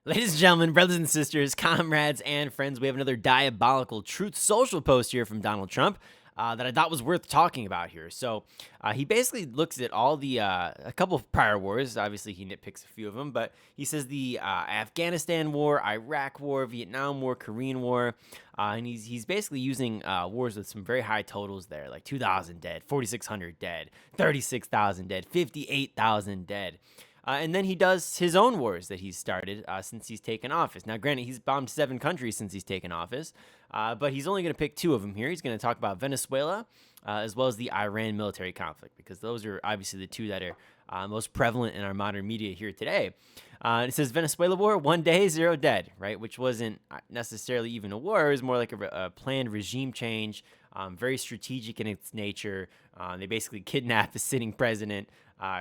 Ladies and gentlemen, brothers and sisters, comrades and friends, we have another diabolical Truth Social post here from Donald Trump that I thought was worth talking about here. So he basically looks at all the a couple of prior wars. Obviously, he nitpicks a few of them, but he says the Afghanistan War, Iraq War, Vietnam War, Korean War, and he's basically using wars with some very high totals there, like 2,000 dead, 4,600 dead, 36,000 dead, 58,000 dead. And then he does his own wars that he's started since he's taken office. Now, granted, he's bombed 7 countries since he's taken office, but he's only going to pick 2 of them here. He's going to talk about Venezuela as well as the Iran military conflict, because those are obviously the 2 that are most prevalent in our modern media here today. It says Venezuela war, 1 day, 0 dead, right? Which wasn't necessarily even a war. It was more like a planned regime change, very strategic in its nature. They basically kidnapped the sitting president.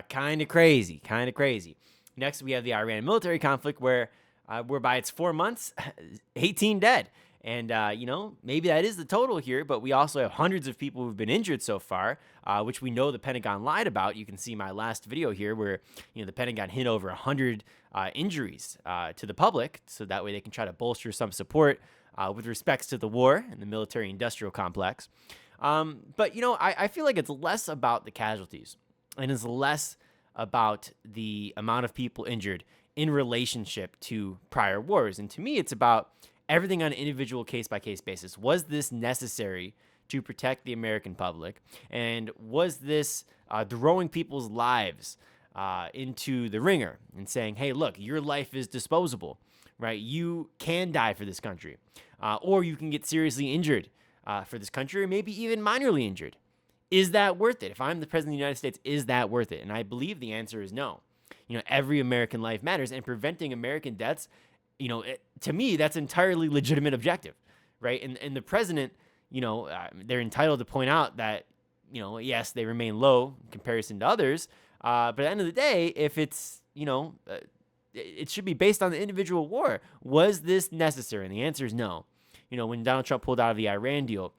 Kind of crazy. Next, we have the Iran military conflict whereby it's 4 months, 18 dead. And, maybe that is the total here, but we also have hundreds of people who've been injured so far, which we know the Pentagon lied about. You can see my last video here where, the Pentagon hid over 100 injuries to the public, so that way they can try to bolster some support with respects to the war and the military-industrial complex. But, I feel like it's less about the casualties and is less about the amount of people injured in relationship to prior wars. And to me, it's about everything on an individual case-by-case basis. Was this necessary to protect the American public? And was this throwing people's lives into the ringer and saying, hey, look, your life is disposable, right? You can die for this country, or you can get seriously injured for this country, or maybe even minorly injured. Is that worth it? If I'm the president of the United States, is that worth it? And I believe the answer is no. Every American life matters, and preventing American deaths, to me, that's an entirely legitimate objective, right? And the president, they're entitled to point out that, yes, they remain low in comparison to others. But at the end of the day, if it's, it should be based on the individual war. Was this necessary? And the answer is no. When Donald Trump pulled out of the Iran deal,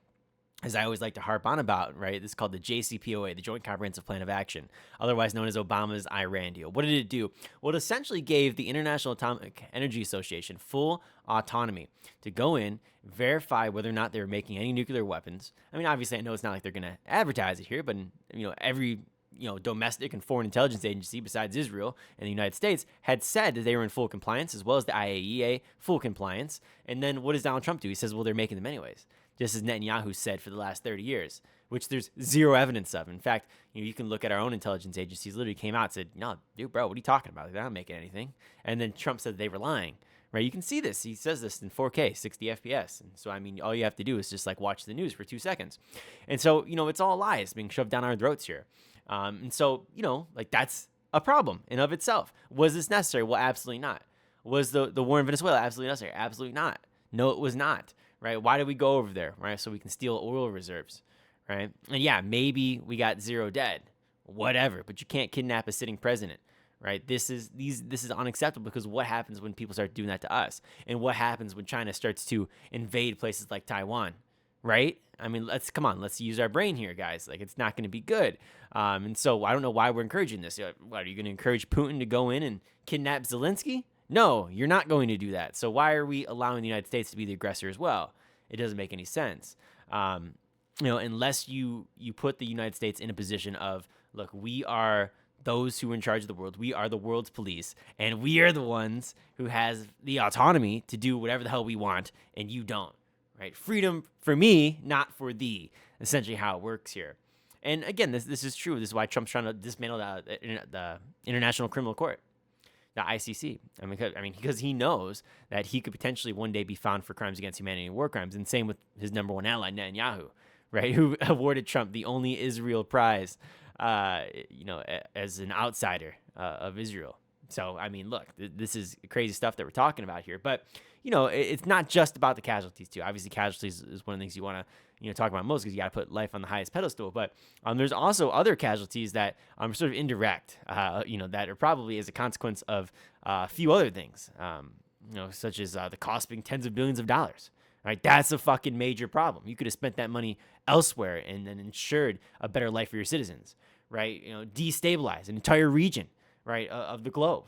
as I always like to harp on about, right? This is called the JCPOA, the Joint Comprehensive Plan of Action, otherwise known as Obama's Iran deal. What did it do? Well, it essentially gave the International Atomic Energy Association full autonomy to go in, verify whether or not they were making any nuclear weapons. I mean, obviously, I know it's not like they're going to advertise it here, but every domestic and foreign intelligence agency besides Israel and the United States had said that they were in full compliance, as well as the IAEA, full compliance. And then what does Donald Trump do? He says, well, they're making them anyways, just as Netanyahu said for the last 30 years, which there's zero evidence of. In fact, you can look at our own intelligence agencies, literally came out and said, no, dude, bro, what are you talking about? They're not making anything. And then Trump said they were lying, right? You can see this. He says this in 4K, 60 FPS. And so, all you have to do is just watch the news for 2 seconds. And so, it's all lies being shoved down our throats here. And so, that's a problem in of itself. Was this necessary? Well, absolutely not. Was the war in Venezuela absolutely necessary? Absolutely not. No, it was not. Right? Why did we go over there? Right? So we can steal oil reserves. Right? And yeah, maybe we got 0 dead. Whatever. But you can't kidnap a sitting president. Right? This is unacceptable, because what happens when people start doing that to us? And what happens when China starts to invade places like Taiwan? Right? Let's use our brain here, guys. It's not going to be good. And so I don't know why we're encouraging this. What, are you going to encourage Putin to go in and kidnap Zelensky? No, you're not going to do that. So why are we allowing the United States to be the aggressor as well? It doesn't make any sense. Unless you put the United States in a position of, look, we are those who are in charge of the world. We are the world's police, and we are the ones who has the autonomy to do whatever the hell we want, and you don't. Right? Freedom for me, not for thee. Essentially how it works here. And again, this is true. This is why Trump's trying to dismantle the International Criminal Court, the ICC. Because he knows that he could potentially one day be found for crimes against humanity and war crimes. And same with his number one ally, Netanyahu, right? Who awarded Trump the only Israel prize, as an outsider of Israel. So, look, this is crazy stuff that we're talking about here. But, it's not just about the casualties, too. Obviously, casualties is one of the things you want to, talk about most, because you got to put life on the highest pedestal. But there's also other casualties that are sort of indirect, that are probably as a consequence of a few other things, such as the cost being tens of billions of dollars. Right? That's a fucking major problem. You could have spent that money elsewhere and then ensured a better life for your citizens, right? Destabilize an entire region, right, of the globe,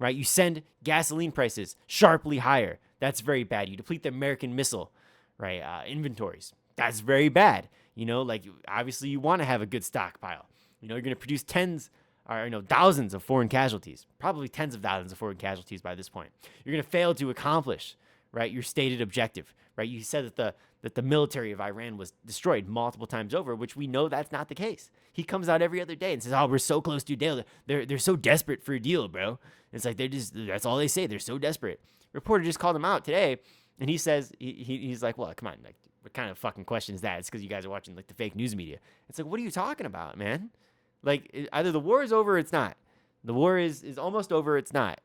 right? You send gasoline prices sharply higher. That's very bad. You deplete the American missile, right? Inventories. That's very bad. Like obviously you want to have a good stockpile. You're going to produce thousands of foreign casualties, probably tens of thousands of foreign casualties by this point. You're going to fail to accomplish, right, your stated objective, right? You said that the military of Iran was destroyed multiple times over, which we know that's not the case. He comes out every other day and says, "Oh, we're so close to a deal. They're so desperate for a deal, bro." It's like that's all they say. They're so desperate. Reporter just called him out today, and he says he's like, "Well, come on, like what kind of fucking question is that? It's because you guys are watching like the fake news media." It's like, what are you talking about, man? Like either the war is over or it's not. The war is almost over, it's not.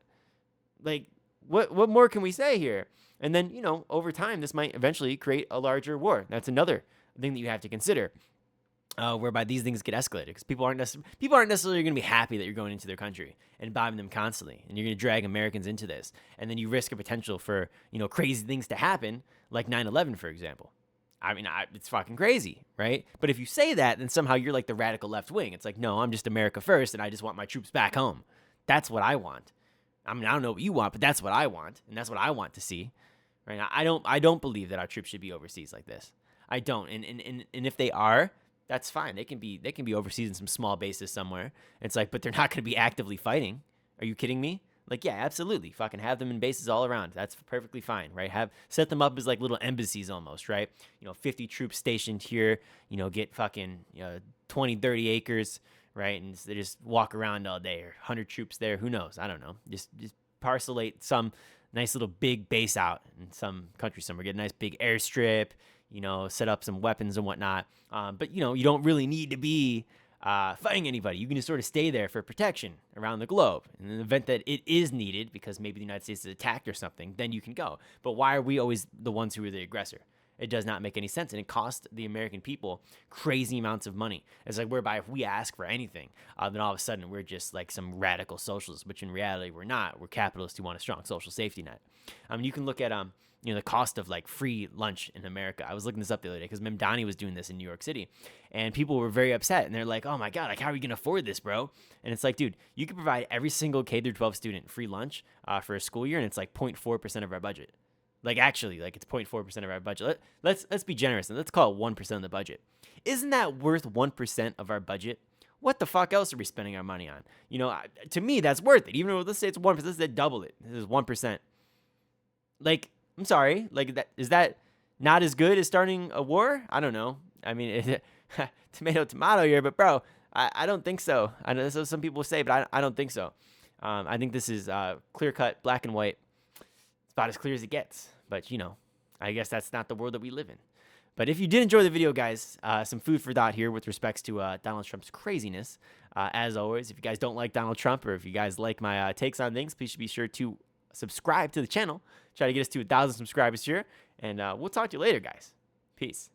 Like what more can we say here? And then, over time this might eventually create a larger war. That's another thing that you have to consider. Whereby these things get escalated because people aren't necessarily going to be happy that you're going into their country and bombing them constantly, and you're going to drag Americans into this, and then you risk a potential for crazy things to happen, like 9/11, for example. I mean, it's fucking crazy, right? But if you say that, then somehow you're like the radical left wing. It's like, no, I'm just America first, and I just want my troops back home. That's what I want. I mean, I don't know what you want, but that's what I want, and that's what I want to see, right? I don't believe that our troops should be overseas like this. I don't, and if they are, that's fine. They can be overseas in some small bases somewhere. It's like, but they're not going to be actively fighting. Are you kidding me? Like, yeah, absolutely. Fucking have them in bases all around. That's perfectly fine, right? Set them up as like little embassies almost, right? 50 troops stationed here, get fucking 20, 30 acres, right? And they just walk around all day, or 100 troops there. Who knows? I don't know. Just parcelate some nice little big base out in some country somewhere. Get a nice big airstrip, set up some weapons and whatnot. But, you don't really need to be fighting anybody. You can just sort of stay there for protection around the globe. In the event that it is needed, because maybe the United States is attacked or something, then you can go. But why are we always the ones who are the aggressor? It does not make any sense, and it costs the American people crazy amounts of money. It's like whereby if we ask for anything, then all of a sudden we're just like some radical socialists, which in reality we're not. We're capitalists who want a strong social safety net. You can look at the cost of like free lunch in America. I was looking this up the other day because Memdani was doing this in New York City, and people were very upset, and they're like, "Oh my God, like how are you gonna afford this, bro?" And it's like, dude, you can provide every single K through 12 student free lunch for a school year, and it's like 0.4% of our budget. Like actually, like it's 0.4% of our budget. Let's be generous and let's call it 1% of the budget. Isn't that worth 1% of our budget? What the fuck else are we spending our money on? To me, that's worth it. Even though let's say it's 1%, let's say double it. This is 1%. Like, I'm sorry. Like is that not as good as starting a war? I don't know. I mean, tomato here, but bro, I don't think so. I know that's what some people say, but I don't think so. I think this is clear cut, black and white. It's about as clear as it gets. But I guess that's not the world that we live in. But if you did enjoy the video, guys, some food for thought here with respects to Donald Trump's craziness. As always, if you guys don't like Donald Trump, or if you guys like my takes on things, please be sure to subscribe to the channel. Try to get us to 1,000 subscribers here. And we'll talk to you later, guys. Peace.